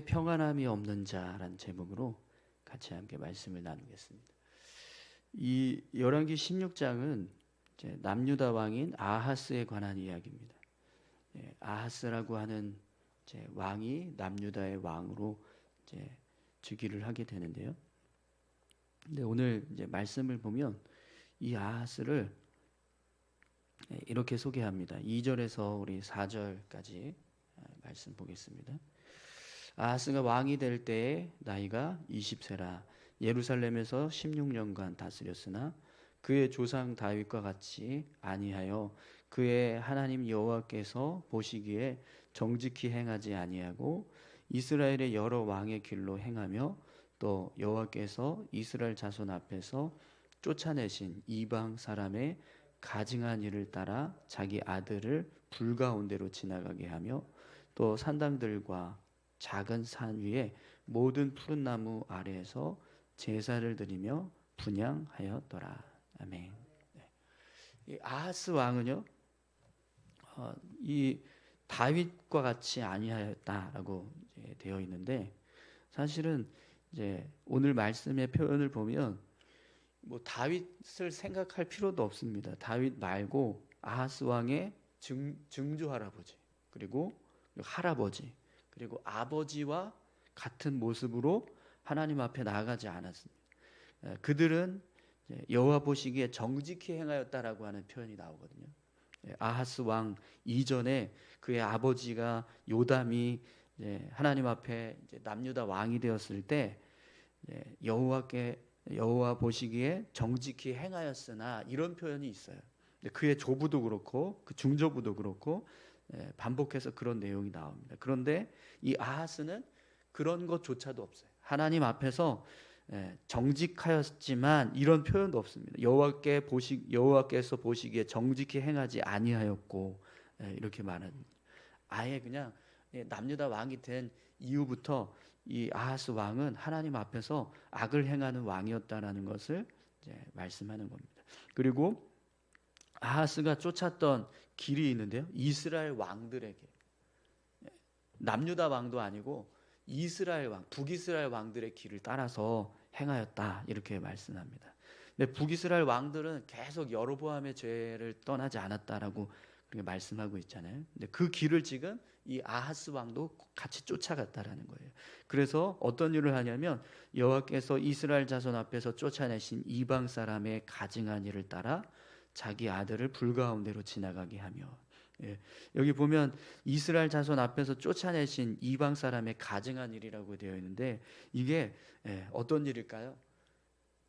평안함이 없는 자라는 제목으로 같이 함께 말씀을 나누겠습니다. 이 열왕기 16장은 이제 남유다 왕인 아하스에 관한 이야기입니다. 아하스라고 하는 이제 왕이 남유다의 왕으로 이제 즉위를 하게 되는데요. 근데 오늘 이제 말씀을 보면 이 아하스를 이렇게 소개합니다. 2절에서 우리 4절까지 말씀 보겠습니다. 아하스가 왕이 될 때에 나이가 20세라 예루살렘에서 16년간 다스렸으나 그의 조상 다윗과 같이 아니하여 그의 하나님 여호와께서 보시기에 정직히 행하지 아니하고 이스라엘의 여러 왕의 길로 행하며 또 여호와께서 이스라엘 자손 앞에서 쫓아내신 이방 사람의 가증한 일을 따라 자기 아들을 불가운데로 지나가게 하며 또 산당들과 작은 산 위에 모든 푸른 나무 아래에서 제사를 드리며 분향하였더라. 아멘. 이 아하스 왕은요, 이 다윗과 같이 아니하였다라고 되어 있는데, 사실은 이제 오늘 말씀의 표현을 보면 뭐 다윗을 생각할 필요도 없습니다. 다윗 말고 아하스 왕의 증조 할아버지, 그리고 할아버지, 그리고 아버지와 같은 모습으로 하나님 앞에 나아가지 않았습니다. 그들은 여호와 보시기에 정직히 행하였다라고 하는 표현이 나오거든요. 아하스 왕 이전에 그의 아버지가 요담이 하나님 앞에 남유다 왕이 되었을 때 여호와 보시기에 정직히 행하였으나 이런 표현이 있어요. 그의 조부도 그렇고 그 중조부도 그렇고 반복해서 그런 내용이 나옵니다. 그런데 이 아하스는 그런 것조차도 없어요. 하나님 앞에서 정직하였지만 이런 표현도 없습니다. 여호와께서 보시기에 정직히 행하지 아니하였고 이렇게 말합니다. 아예 그냥 남유다 왕이 된 이후부터 이 아하스 왕은 하나님 앞에서 악을 행하는 왕이었다라는 것을 말씀하는 겁니다. 그리고 아하스가 쫓았던 길이 있는데요. 이스라엘 왕들에게, 남유다 왕도 아니고 이스라엘 왕, 북이스라엘 왕들의 길을 따라서 행하였다 이렇게 말씀합니다. 근데 북이스라엘 왕들은 계속 여로보암의 죄를 떠나지 않았다라고 그렇게 말씀하고 있잖아요. 근데 그 길을 지금 이 아하스 왕도 같이 쫓아갔다라는 거예요. 그래서 어떤 일을 하냐면 여호와께서 이스라엘 자손 앞에서 쫓아내신 이방 사람의 가증한 일을 따라 자기 아들을 불 가운데로 지나가게 하며, 여기 보면 이스라엘 자손 앞에서 쫓아내신 이방 사람의 가증한 일이라고 되어 있는데 이게 어떤 일일까요?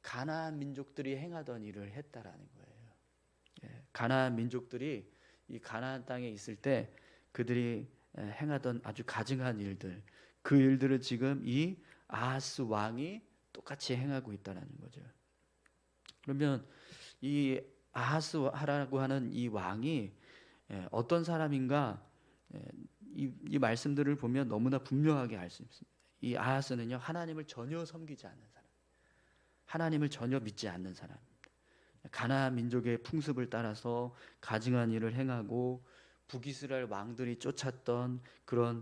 가나안 민족들이 행하던 일을 했다라는 거예요. 가나안 민족들이 이 가나안 땅에 있을 때 그들이 행하던 아주 가증한 일들, 그 일들을 지금 이 아하스 왕이 똑같이 행하고 있다는 거죠. 그러면 이 아하스라고 하는 이 왕이 어떤 사람인가, 이 말씀들을 보면 너무나 분명하게 알 수 있습니다. 이 아하스는요, 하나님을 전혀 섬기지 않는 사람, 하나님을 전혀 믿지 않는 사람입니다. 가나안 민족의 풍습을 따라서 가증한 일을 행하고 북이스라엘 왕들이 쫓았던 그런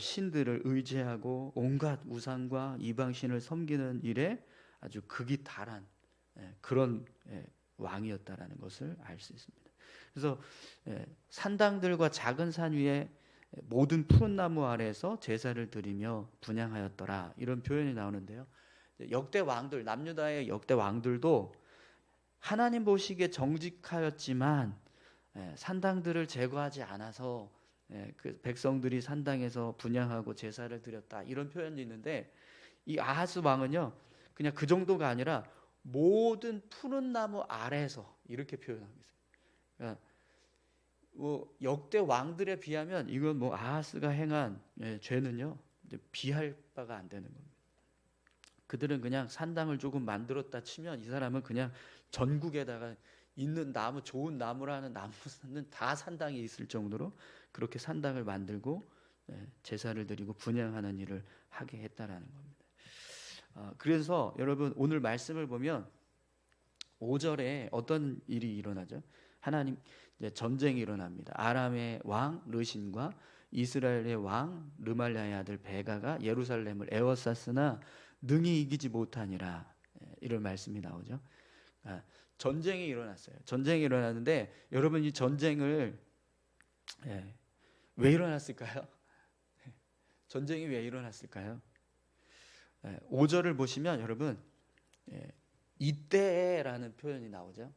신들을 의지하고 온갖 우상과 이방신을 섬기는 일에 아주 극이 달한 그런 왕이었다라는 것을 알 수 있습니다. 그래서 산당들과 작은 산 위에 모든 푸른 나무 아래에서 제사를 드리며 분향하였더라 이런 표현이 나오는데요. 역대 왕들, 남유다의 역대 왕들도 하나님 보시기에 정직하였지만 산당들을 제거하지 않아서 그 백성들이 산당에서 분향하고 제사를 드렸다 이런 표현이 있는데 이 아하스 왕은요 그냥 그 정도가 아니라 모든 푸른 나무 아래에서 이렇게 표현하고 있어요. 그러니까 뭐 역대 왕들에 비하면 이건 뭐 아하스가 행한 죄는요 비할 바가 안 되는 겁니다. 그들은 그냥 산당을 조금 만들었다 치면 이 사람은 그냥 전국에다가 있는 나무, 좋은 나무라는 나무는 다 산당에 있을 정도로 그렇게 산당을 만들고 제사를 드리고 분향하는 일을 하게 했다라는 겁니다. 그래서 여러분 오늘 말씀을 보면 5절에 어떤 일이 일어나죠? 하나님 전쟁이 일어납니다. 아람의 왕 르신과 이스라엘의 왕 르말랴의 아들 베가가 예루살렘을 에워쌌으나 능히 이기지 못하니라. 이런 말씀이 나오죠. 전쟁이 일어났어요. 전쟁이 일어났는데 여러분 이 전쟁을 왜 일어났을까요? 전쟁이 왜 일어났을까요? 5절을 보시면 여러분 이때라는 표현이 나오죠.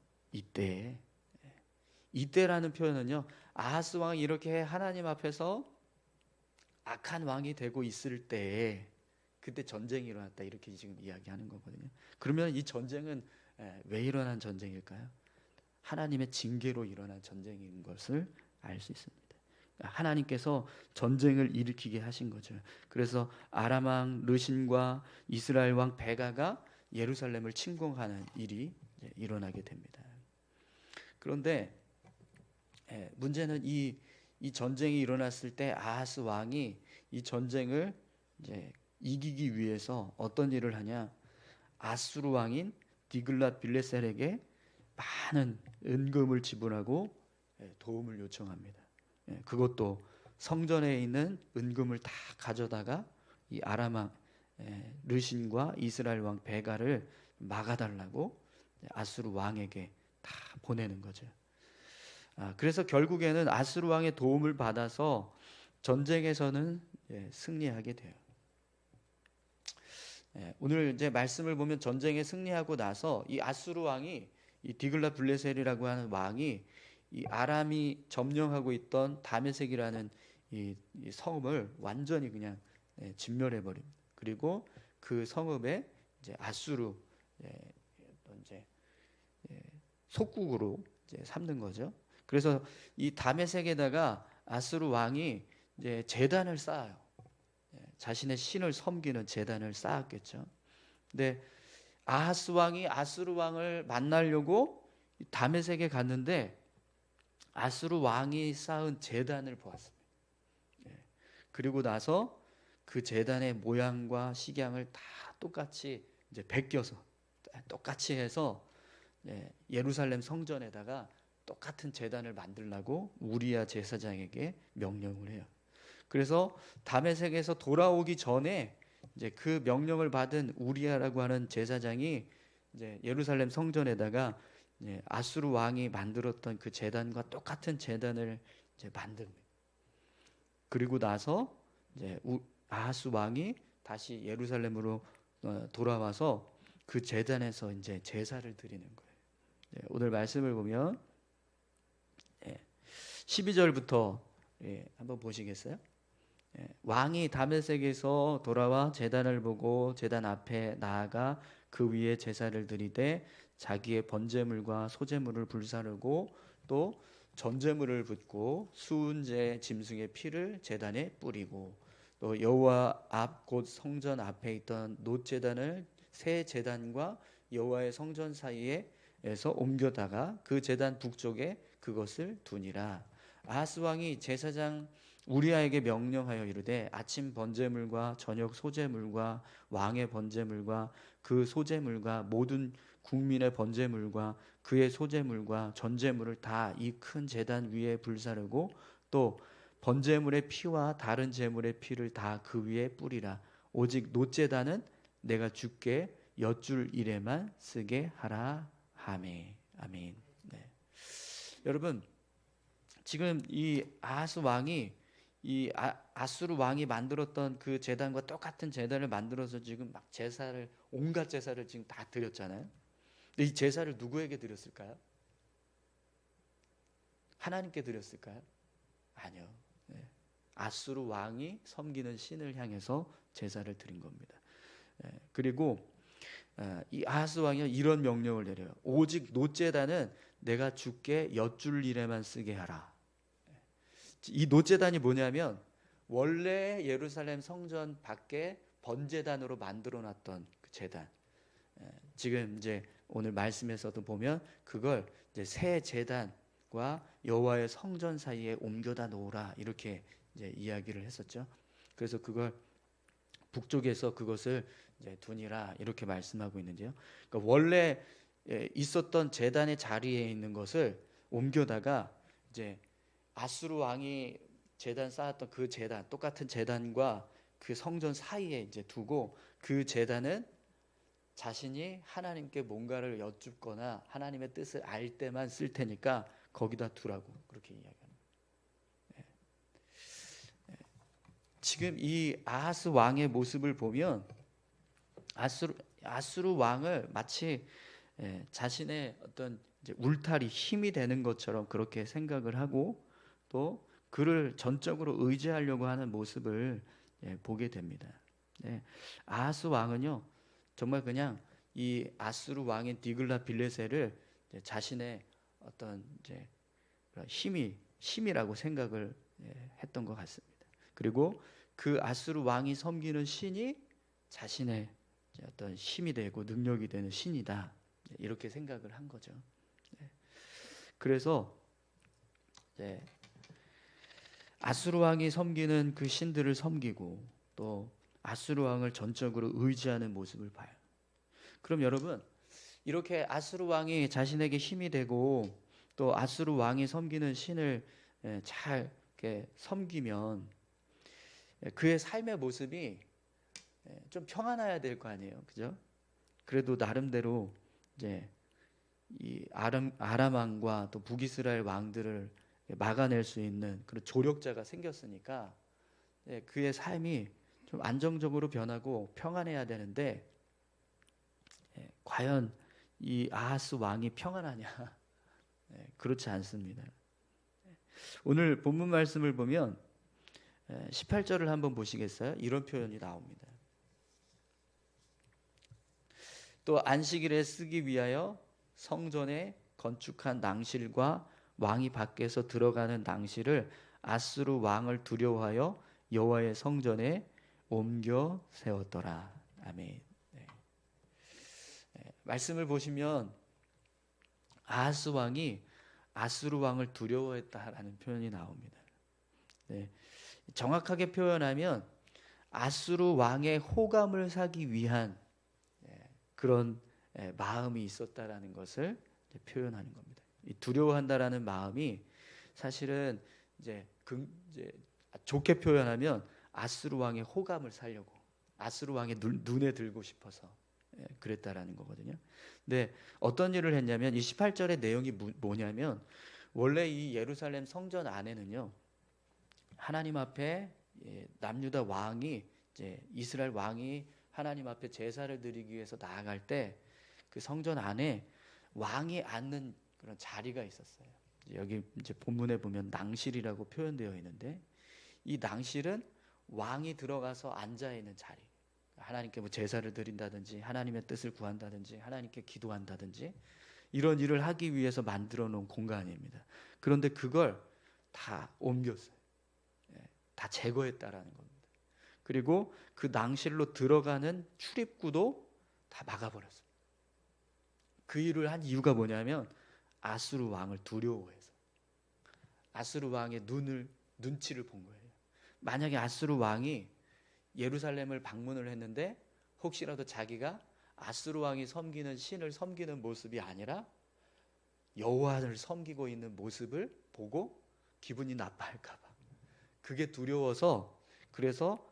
이때라는 표현은요, 아하스 왕이 이렇게 하나님 앞에서 악한 왕이 되고 있을 때에 그때 전쟁이 일어났다 이렇게 지금 이야기하는 거거든요. 그러면 이 전쟁은 왜 일어난 전쟁일까요? 하나님의 징계로 일어난 전쟁인 것을 알 수 있습니다. 하나님께서 전쟁을 일으키게 하신 거죠. 그래서 아람 왕 르신과 이스라엘 왕 베가가 예루살렘을 침공하는 일이 일어나게 됩니다. 그런데 문제는 이 전쟁이 일어났을 때 아하스 왕이 이 전쟁을 이제 이기기 위해서 어떤 일을 하냐? 아수르 왕인 디글랏 빌레셀에게 많은 은금을 지불하고 도움을 요청합니다. 그것도 성전에 있는 은금을 다 가져다가 이 아람 왕 르신과 이스라엘 왕 베가를 막아달라고 아수르 왕에게 다 보내는 거죠. 그래서 결국에는 아수르 왕의 도움을 받아서 전쟁에서는 승리하게 돼요. 오늘 이제 말씀을 보면 전쟁에 승리하고 나서 이 아수르 왕이 이 디글랏 블레셀이라고 하는 왕이 이 아람이 점령하고 있던 다메섹이라는 이 성읍을 완전히 그냥 진멸해 버립니다. 그리고 그 성읍에 이제 아수르 이제 속국으로 이제 삼는 거죠. 그래서 이 다메섹에다가 아수르 왕이 이제 제단을 쌓아요. 자신의 신을 섬기는 제단을 쌓았겠죠. 근데 아하스 왕이 아수르 왕을 만나려고 다메섹에 갔는데 아수르 왕이 쌓은 제단을 보았습니다. 그리고 나서 그 제단의 모양과 식양을 다 똑같이 이제 베껴서 똑같이 해서 예루살렘 성전에다가 똑같은 제단을 만들라고 우리야 제사장에게 명령을 해요. 그래서 다메섹에서 돌아오기 전에 이제 그 명령을 받은 우리야라고 하는 제사장이 이제 예루살렘 성전에다가 아수르 왕이 만들었던 그 제단과 똑같은 제단을 이제 만듭니다. 그리고 나서 이제 아하스 왕이 다시 예루살렘으로 돌아와서 그 제단에서 이제 제사를 드리는 거예요. 오늘 말씀을 보면 12절부터 한번 보시겠어요? 왕이 다메섹에서 돌아와 제단을 보고 제단 앞에 나아가 그 위에 제사를 드리되 자기의 번제물과 소제물을 불사르고 또 전제물을 붓고 수은제 짐승의 피를 제단에 뿌리고 또 여호와 앞 곧 성전 앞에 있던 놋제단을 새 제단과 여호와의 성전 사이에서 옮겨다가 그 제단 북쪽에 그것을 두니라. 아하스 왕이 제사장 우리아에게 명령하여 이르되 아침 번제물과 저녁 소제물과 왕의 번제물과 그 소제물과 모든 국민의 번제물과 그의 소제물과 전제물을 다 이 큰 제단 위에 불사르고 또 번제물의 피와 다른 제물의 피를 다 그 위에 뿌리라. 오직 놋제단은 내가 주께 엿줄 일에만 쓰게 하라 하매. 아멘. 여러분 지금 이 아하스 왕이 이 아수르 왕이 만들었던 그 제단과 똑같은 제단을 만들어서 지금 막 제사를 온갖 제사를 지금 다 드렸잖아요. 근데 이 제사를 누구에게 드렸을까요? 하나님께 드렸을까요? 아니요. 아수르 왕이 섬기는 신을 향해서 제사를 드린 겁니다. 그리고 이 아하스 왕이 이런 명령을 내려요. 오직 놋제단은 내가 주께 엿줄 일에만 쓰게 하라. 이 놋제단이 뭐냐면 원래 예루살렘 성전 밖에 번제단으로 만들어놨던 그 제단. 지금 이제 오늘 말씀에서도 보면 그걸 이제 새 제단과 여호와의 성전 사이에 옮겨다 놓으라 이렇게 이제 이야기를 했었죠. 그래서 그걸 북쪽에서 그것을 이제 두니라 이렇게 말씀하고 있는데요. 그러니까 원래 있었던 제단의 자리에 있는 것을 옮겨다가 이제 아수르 왕이 제단 쌓았던 그 제단, 똑같은 제단과 그 성전 사이에 이제 두고 그 제단은 자신이 하나님께 뭔가를 여쭙거나 하나님의 뜻을 알 때만 쓸 테니까 거기다 두라고 그렇게 이야기합니다. 지금 이 아하스 왕의 모습을 보면 아수르 왕을 마치 자신의 어떤 이제 울타리, 힘이 되는 것처럼 그렇게 생각을 하고 또 그를 전적으로 의지하려고 하는 모습을 보게 됩니다. 아하스 왕은요 정말 그냥 이 아수르 왕인 디글라 빌레셀을 자신의 어떤 이제 힘이라고 생각을 했던 것 같습니다. 그리고 그 아수르 왕이 섬기는 신이 자신의 어떤 힘이 되고 능력이 되는 신이다 이렇게 생각을 한 거죠. 그래서 아수르 왕이 섬기는 그 신들을 섬기고 또 아수르 왕을 전적으로 의지하는 모습을 봐요. 그럼 여러분 이렇게 아수르 왕이 자신에게 힘이 되고 또 아수르 왕이 섬기는 신을 잘 이렇게 섬기면 그의 삶의 모습이 좀 평안해야 될 거 아니에요, 그죠? 그래도 나름대로 이제 이 아람 왕과 또 북이스라엘 왕들을 막아낼 수 있는 그런 조력자가 생겼으니까 그의 삶이 좀 안정적으로 변하고 평안해야 되는데 과연 이 아하스 왕이 평안하냐? 그렇지 않습니다. 오늘 본문 말씀을 보면 18절을 한번 보시겠어요? 이런 표현이 나옵니다. 또 안식일에 쓰기 위하여 성전에 건축한 낭실과 왕이 밖에서 들어가는 낭실을 아수르 왕을 두려워하여 여호와의 성전에 옮겨 세웠더라. 아멘. 말씀을 보시면 아하스 왕이 아수르 왕을 두려워했다라는 표현이 나옵니다. 정확하게 표현하면 아수르 왕의 호감을 사기 위한 그런 마음이 있었다라는 것을 표현하는 겁니다. 이 두려워한다라는 마음이 사실은 이제 좋게 표현하면 아수르 왕의 호감을 사려고 아수르 왕의 눈에 들고 싶어서 그랬다라는 거거든요. 근데 어떤 일을 했냐면 이 18절의 내용이 뭐냐면 원래 이 예루살렘 성전 안에는요 하나님 앞에 남유다 왕이 이제 이스라엘 왕이 하나님 앞에 제사를 드리기 위해서 나아갈 때 그 성전 안에 왕이 앉는 그런 자리가 있었어요. 여기 이제 본문에 보면 낭실이라고 표현되어 있는데 이 낭실은 왕이 들어가서 앉아 있는 자리. 하나님께 뭐 제사를 드린다든지 하나님의 뜻을 구한다든지 하나님께 기도한다든지 이런 일을 하기 위해서 만들어 놓은 공간입니다. 그런데 그걸 다 옮겼어요. 다 제거했다라는 겁니다. 그리고 그 낭실로 들어가는 출입구도 다 막아버렸습니다. 그 일을 한 이유가 뭐냐면 아수르 왕을 두려워해서 아수르 왕의 눈치를 본 거예요. 만약에 아수르 왕이 예루살렘을 방문을 했는데 혹시라도 자기가 아수르 왕이 섬기는 신을 섬기는 모습이 아니라 여호와를 섬기고 있는 모습을 보고 기분이 나빠할까 봐 그게 두려워서 그래서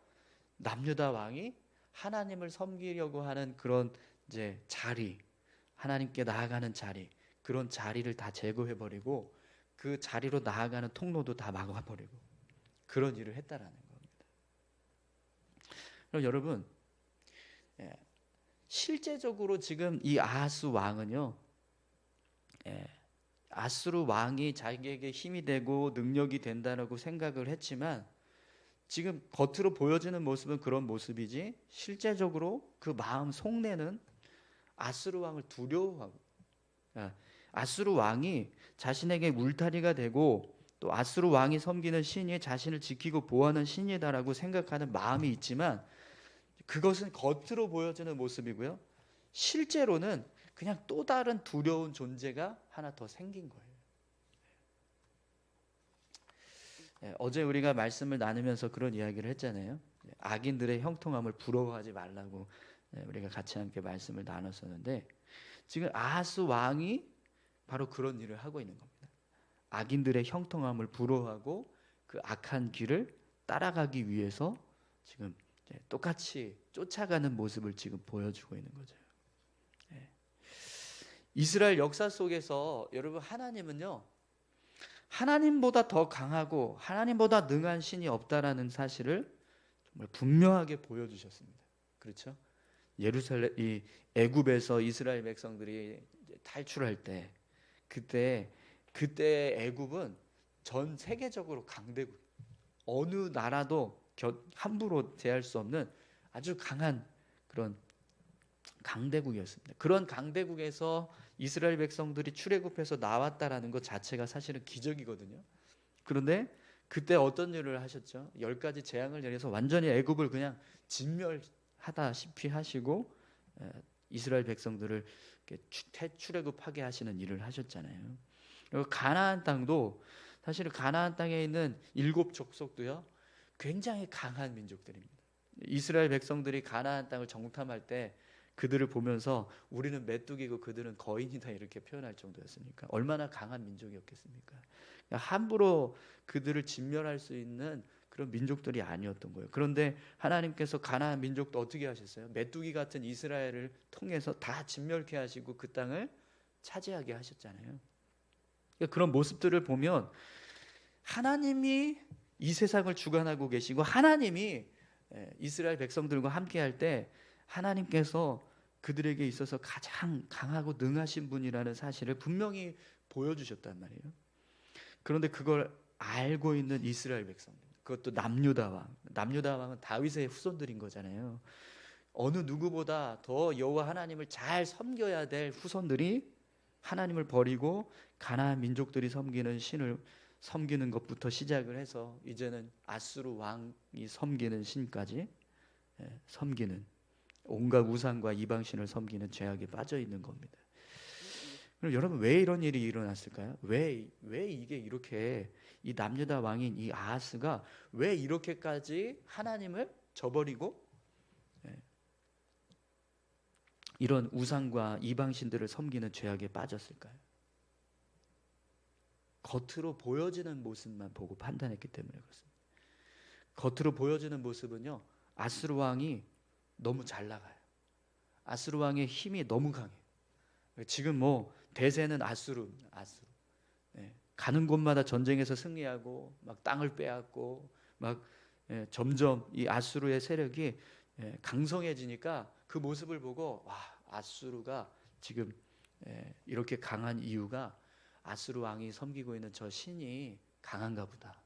남유다 왕이 하나님을 섬기려고 하는 그런 이제 자리 하나님께 나아가는 자리 그런 자리를 다 제거해버리고 그 자리로 나아가는 통로도 다 막아버리고 그런 일을 했다라는 겁니다. 그럼 여러분 실제적으로 지금 이 아하스 왕은요 아수르 왕이 자기에게 힘이 되고 능력이 된다라고 생각을 했지만 지금 겉으로 보여지는 모습은 그런 모습이지 실제적으로 그 마음 속내는 아수르 왕을 두려워하고 아수르 왕이 자신에게 울타리가 되고 또 아수르 왕이 섬기는 신이 자신을 지키고 보호하는 신이다라고 생각하는 마음이 있지만 그것은 겉으로 보여지는 모습이고요. 실제로는 그냥 또 다른 두려운 존재가 하나 더 생긴 거예요. 어제 우리가 말씀을 나누면서 그런 이야기를 했잖아요. 악인들의 형통함을 부러워하지 말라고 우리가 같이 함께 말씀을 나눴었는데 지금 아하스 왕이 바로 그런 일을 하고 있는 겁니다. 악인들의 형통함을 부러워하고 그 악한 길을 따라가기 위해서 지금 똑같이 쫓아가는 모습을 지금 보여주고 있는 거죠. 이스라엘 역사 속에서 여러분, 하나님은요, 하나님보다 더 강하고 하나님보다 능한 신이 없다라는 사실을 정말 분명하게 보여주셨습니다. 그렇죠? 예루살렘, 이 애굽에서 이스라엘 백성들이 탈출할 때, 그때 애굽은 전 세계적으로 강대국, 어느 나라도 함부로 대할 수 없는 아주 강한 그런 강대국이었습니다. 그런 강대국에서 이스라엘 백성들이 출애굽해서 나왔다라는 것 자체가 사실은 기적이거든요. 그런데 그때 어떤 일을 하셨죠? 10가지 재앙을 내려서 완전히 애굽을 그냥 진멸하다시피 하시고 이스라엘 백성들을 출애굽하게 하시는 일을 하셨잖아요. 그리고 가나안 땅도, 사실은 가나안 땅에 있는 7 족속도요, 굉장히 강한 민족들입니다. 이스라엘 백성들이 가나안 땅을 정탐할 때 그들을 보면서 우리는 메뚜기고 그들은 거인이다 이렇게 표현할 정도였으니까 얼마나 강한 민족이었겠습니까? 함부로 그들을 진멸할 수 있는 그런 민족들이 아니었던 거예요. 그런데 하나님께서 가나안 민족도 어떻게 하셨어요? 메뚜기 같은 이스라엘을 통해서 다 진멸케 하시고 그 땅을 차지하게 하셨잖아요. 그런 모습들을 보면 하나님이 이 세상을 주관하고 계시고 하나님이 이스라엘 백성들과 함께할 때 하나님께서 그들에게 있어서 가장 강하고 능하신 분이라는 사실을 분명히 보여주셨단 말이에요. 그런데 그걸 알고 있는 이스라엘 백성들, 그것도 남유다 왕은 다윗의 후손들인 거잖아요. 어느 누구보다 더 여호와 하나님을 잘 섬겨야 될 후손들이 하나님을 버리고 가나안 민족들이 섬기는 신을 섬기는 것부터 시작을 해서 이제는 아수르 왕이 섬기는 신까지 섬기는, 온갖 우상과 이방신을 섬기는 죄악에 빠져 있는 겁니다. 그럼 여러분, 왜 이런 일이 일어났을까요? 왜 이게 이렇게, 이 남유다 왕인 이 아하스가 왜 이렇게까지 하나님을 저버리고 이런 우상과 이방신들을 섬기는 죄악에 빠졌을까요? 겉으로 보여지는 모습만 보고 판단했기 때문에 그렇습니다. 겉으로 보여지는 모습은요, 아수르 왕이 너무 잘 나가요. 아수르 왕의 힘이 너무 강해요. 지금 뭐 대세는 아수르. 가는 곳마다 전쟁에서 승리하고 막 땅을 빼앗고 막 점점 이 아수르의 세력이 강성해지니까 그 모습을 보고, 와, 아수르가 지금 이렇게 강한 이유가 아수르 왕이 섬기고 있는 저 신이 강한가 보다,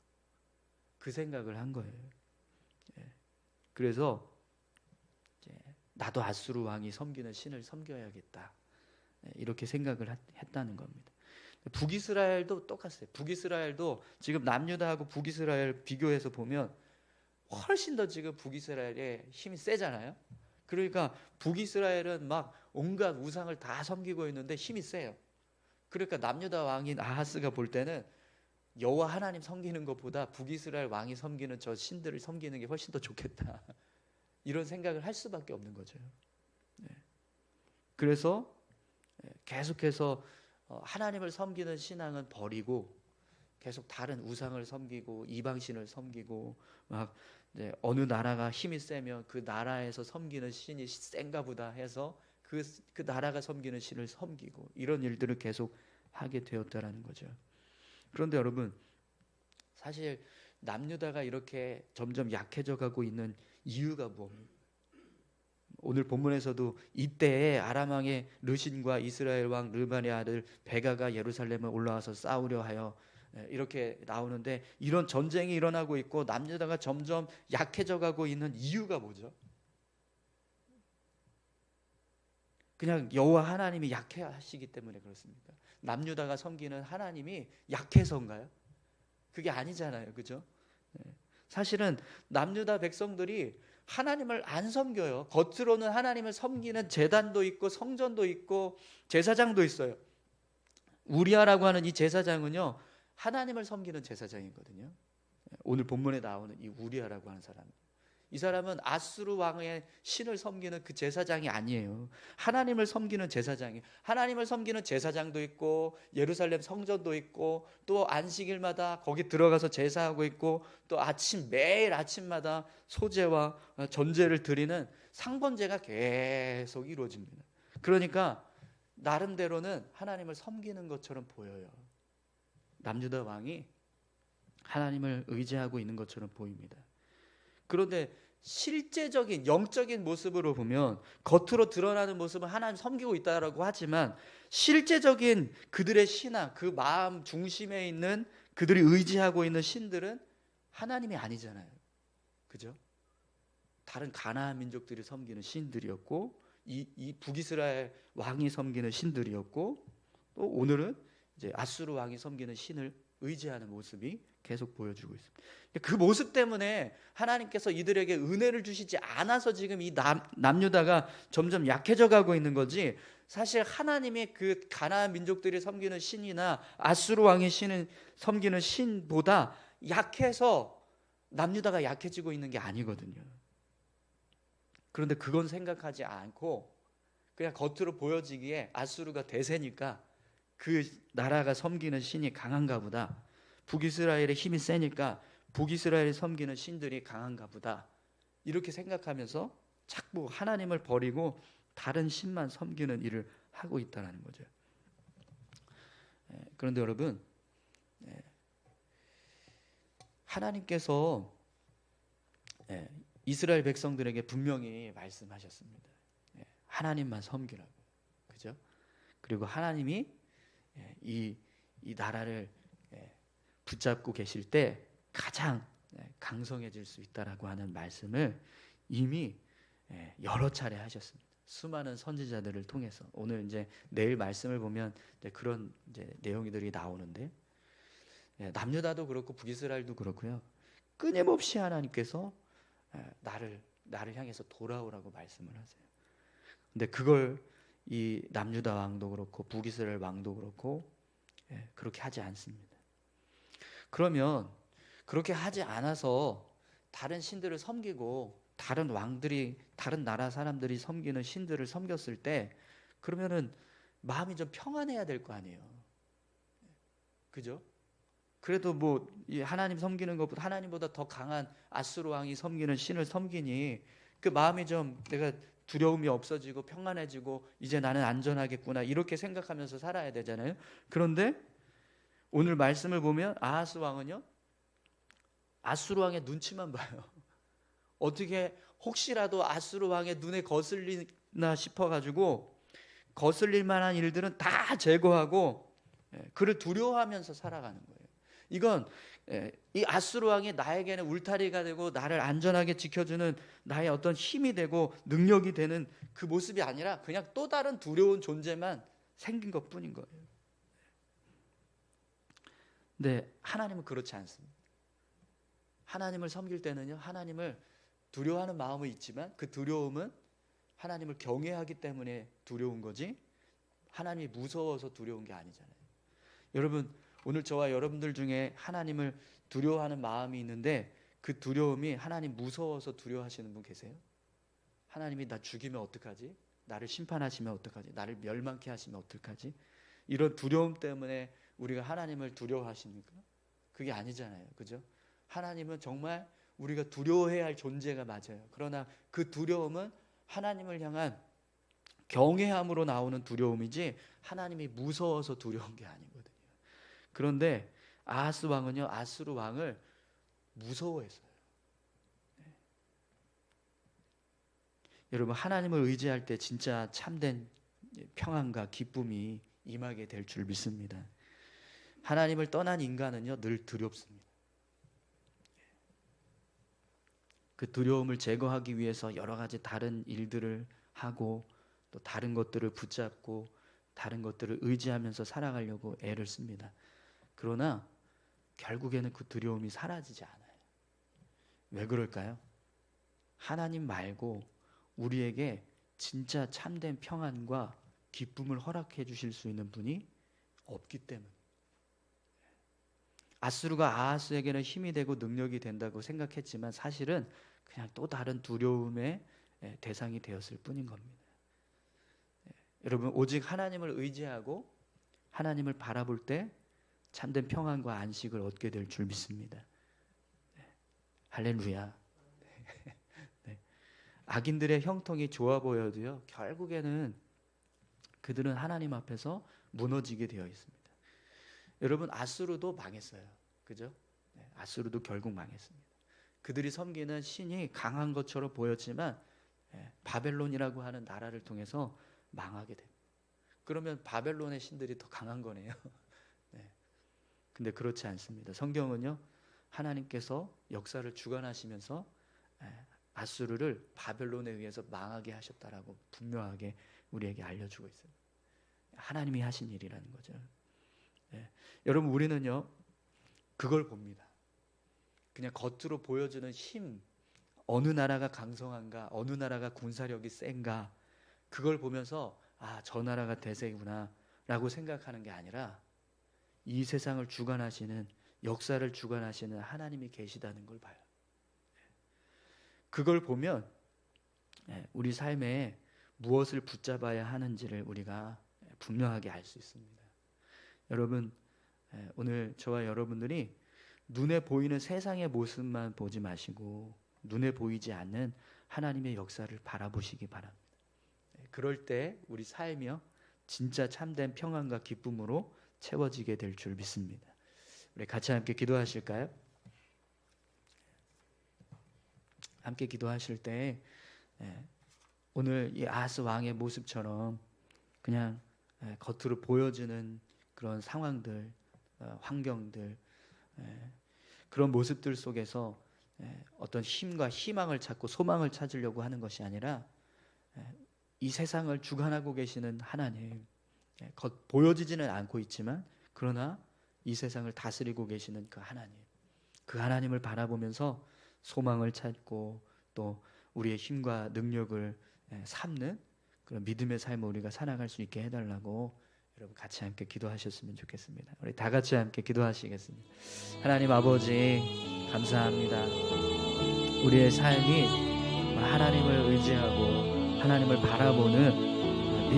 그 생각을 한 거예요. 그래서 나도 아수르 왕이 섬기는 신을 섬겨야겠다, 이렇게 생각을 했다는 겁니다. 북이스라엘도 똑같아요. 북이스라엘도 지금 남유다하고 북이스라엘 비교해서 보면 훨씬 더 지금 북이스라엘의 힘이 세잖아요. 그러니까 북이스라엘은 막 온갖 우상을 다 섬기고 있는데 힘이 세요. 그러니까 남유다 왕인 아하스가 볼 때는 여호와 하나님 섬기는 것보다 북이스라엘 왕이 섬기는 저 신들을 섬기는 게 훨씬 더 좋겠다, 이런 생각을 할 수밖에 없는 거죠. 그래서 계속해서 하나님을 섬기는 신앙은 버리고 계속 다른 우상을 섬기고 이방신을 섬기고, 막 어느 나라가 힘이 세면 그 나라에서 섬기는 신이 센가 보다 해서 그 나라가 섬기는 신을 섬기고, 이런 일들을 계속 하게 되었다라는 거죠. 그런데 여러분, 사실 남유다가 이렇게 점점 약해져 가고 있는 이유가 뭡니까? 오늘 본문에서도 이때에 아람 왕의 르신과 이스라엘 왕 르반의 아들 베가가 예루살렘에 올라와서 싸우려 하여, 이렇게 나오는데, 이런 전쟁이 일어나고 있고 남유다가 점점 약해져 가고 있는 이유가 뭐죠? 그냥 여호와 하나님이 약해하시기 때문에 그렇습니까? 남유다가 섬기는 하나님이 약해서인가요? 그게 아니잖아요, 그죠? 사실은 남유다 백성들이 하나님을 안 섬겨요. 겉으로는 하나님을 섬기는 제단도 있고 성전도 있고 제사장도 있어요. 우리아라고 하는 이 제사장은요, 하나님을 섬기는 제사장이거든요. 오늘 본문에 나오는 이 우리아라고 하는 사람, 이 사람은 아수르 왕의 신을 섬기는 그 제사장이 아니에요. 하나님을 섬기는 제사장이에요. 하나님을 섬기는 제사장도 있고 예루살렘 성전도 있고 또 안식일마다 거기 들어가서 제사하고 있고 또 매일 아침마다 소제와 전제를 드리는 상번제가 계속 이루어집니다. 그러니까 나름대로는 하나님을 섬기는 것처럼 보여요. 남유다 왕이 하나님을 의지하고 있는 것처럼 보입니다. 그런데 실제적인 영적인 모습으로 보면 겉으로 드러나는 모습은 하나님 섬기고 있다라고 하지만 실제적인 그들의 신앙, 그 마음 중심에 있는 그들이 의지하고 있는 신들은 하나님이 아니잖아요. 그죠? 다른 가나안 민족들이 섬기는 신들이었고 이 북이스라엘 왕이 섬기는 신들이었고 또 오늘은 이제 아수르 왕이 섬기는 신을 의지하는 모습이 계속 보여주고 있습니다. 그 모습 때문에 하나님께서 이들에게 은혜를 주시지 않아서 지금 이 남유다가 점점 약해져 가고 있는 거지, 사실 하나님의 그 가나안 민족들이 섬기는 신이나 아수르 왕의 신을 섬기는 신보다 약해서 남유다가 약해지고 있는 게 아니거든요. 그런데 그건 생각하지 않고 그냥 겉으로 보여지기에 아수르가 대세니까 그 나라가 섬기는 신이 강한가 보다, 북이스라엘의 힘이 세니까 북이스라엘이 섬기는 신들이 강한가 보다, 이렇게 생각하면서 자꾸 하나님을 버리고 다른 신만 섬기는 일을 하고 있다는 거죠. 그런데 여러분, 하나님께서 이스라엘 백성들에게 분명히 말씀하셨습니다. 하나님만 섬기라고. 그죠? 그리고 하나님이 이 나라를 붙잡고 계실 때 가장 강성해질 수 있다라고 하는 말씀을 이미 여러 차례 하셨습니다. 수많은 선지자들을 통해서. 오늘 이제 내일 말씀을 보면 그런 이제 내용들이 나오는데, 남유다도 그렇고 북이스라엘도 그렇고요. 끊임없이 하나님께서 나를 향해서 돌아오라고 말씀을 하세요. 근데 그걸 이 남유다 왕도 그렇고 북이스라엘 왕도 그렇고 그렇게 하지 않습니다. 그러면 그렇게 하지 않아서 다른 신들을 섬기고 다른 왕들이, 다른 나라 사람들이 섬기는 신들을 섬겼을 때 그러면은 마음이 좀 평안해야 될 거 아니에요. 그죠? 그래도 뭐 하나님 섬기는 것보다, 하나님보다 더 강한 아수르 왕이 섬기는 신을 섬기니 그 마음이 좀, 내가 두려움이 없어지고 평안해지고 이제 나는 안전하겠구나, 이렇게 생각하면서 살아야 되잖아요. 그런데 오늘 말씀을 보면 아하스 왕은요, 아수르 왕의 눈치만 봐요. 어떻게 혹시라도 아수르 왕의 눈에 거슬리나 싶어가지고 거슬릴 만한 일들은 다 제거하고 그를 두려워하면서 살아가는 거예요. 이건 이 아수르 왕이 나에게는 울타리가 되고 나를 안전하게 지켜주는 나의 어떤 힘이 되고 능력이 되는 그 모습이 아니라 그냥 또 다른 두려운 존재만 생긴 것뿐인 거예요. 근데 하나님은 그렇지 않습니다. 하나님을 섬길 때는요, 하나님을 두려워하는 마음은 있지만 그 두려움은 하나님을 경외하기 때문에 두려운 거지 하나님이 무서워서 두려운 게 아니잖아요. 여러분, 오늘 저와 여러분들 중에 하나님을 두려워하는 마음이 있는데 그 두려움이 하나님 무서워서 두려워하시는 분 계세요? 하나님이 나 죽이면 어떡하지? 나를 심판하시면 어떡하지? 나를 멸망케 하시면 어떡하지? 이런 두려움 때문에 우리가 하나님을 두려워하십니까? 그게 아니잖아요. 그죠? 하나님은 정말 우리가 두려워해야 할 존재가 맞아요. 그러나 그 두려움은 하나님을 향한 경외함으로 나오는 두려움이지 하나님이 무서워서 두려운 게 아니거든요. 그런데 아하스 왕은요, 아수르 왕을 무서워했어요. 여러분, 하나님을 의지할 때 진짜 참된 평안과 기쁨이 임하게 될 줄 믿습니다. 하나님을 떠난 인간은요, 늘 두렵습니다. 그 두려움을 제거하기 위해서 여러 가지 다른 일들을 하고 또 다른 것들을 붙잡고 다른 것들을 의지하면서 살아가려고 애를 씁니다. 그러나 결국에는 그 두려움이 사라지지 않아요. 왜 그럴까요? 하나님 말고 우리에게 진짜 참된 평안과 기쁨을 허락해 주실 수 있는 분이 없기 때문에. 아수르가 아하스에게는 힘이 되고 능력이 된다고 생각했지만 사실은 그냥 또 다른 두려움의 대상이 되었을 뿐인 겁니다. 여러분, 오직 하나님을 의지하고 하나님을 바라볼 때 참된 평안과 안식을 얻게 될 줄 믿습니다. 할렐루야. 네. 악인들의 형통이 좋아 보여도요, 결국에는 그들은 하나님 앞에서 무너지게 되어 있습니다. 여러분, 아수르도 망했어요. 그죠? 네, 아수르도 결국 망했습니다. 그들이 섬기는 신이 강한 것처럼 보였지만 바벨론이라고 하는 나라를 통해서 망하게 됩니다. 그러면 바벨론의 신들이 더 강한 거네요. 네. 근데 그렇지 않습니다. 성경은요, 하나님께서 역사를 주관하시면서 아수르를 바벨론에 의해서 망하게 하셨다라고 분명하게 우리에게 알려주고 있어요. 하나님이 하신 일이라는 거죠. 네. 여러분, 우리는요, 그걸 봅니다. 그냥 겉으로 보여주는 힘, 어느 나라가 강성한가, 어느 나라가 군사력이 센가, 그걸 보면서 저 나라가 대세구나 라고 생각하는 게 아니라 이 세상을 주관하시는, 역사를 주관하시는 하나님이 계시다는 걸 봐요. 그걸 보면 우리 삶에 무엇을 붙잡아야 하는지를 우리가 분명하게 알 수 있습니다. 여러분, 오늘 저와 여러분들이 눈에 보이는 세상의 모습만 보지 마시고 눈에 보이지 않는 하나님의 역사를 바라보시기 바랍니다. 그럴 때 우리 삶이요, 진짜 참된 평안과 기쁨으로 채워지게 될 줄 믿습니다. 우리 같이 함께 기도하실까요? 함께 기도하실 때 오늘 이 아하스 왕의 모습처럼 그냥 겉으로 보여지는 그런 상황들, 환경들, 그런 모습들 속에서 어떤 힘과 희망을 찾고 소망을 찾으려고 하는 것이 아니라 이 세상을 주관하고 계시는 하나님, 겉 보여지지는 않고 있지만 그러나 이 세상을 다스리고 계시는 그 하나님, 그 하나님을 바라보면서 소망을 찾고 또 우리의 힘과 능력을 삼는 그런 믿음의 삶을 우리가 살아갈 수 있게 해달라고 여러분 같이 함께 기도하셨으면 좋겠습니다. 우리 다 같이 함께 기도하시겠습니다. 하나님 아버지, 감사합니다. 우리의 삶이 하나님을 의지하고 하나님을 바라보는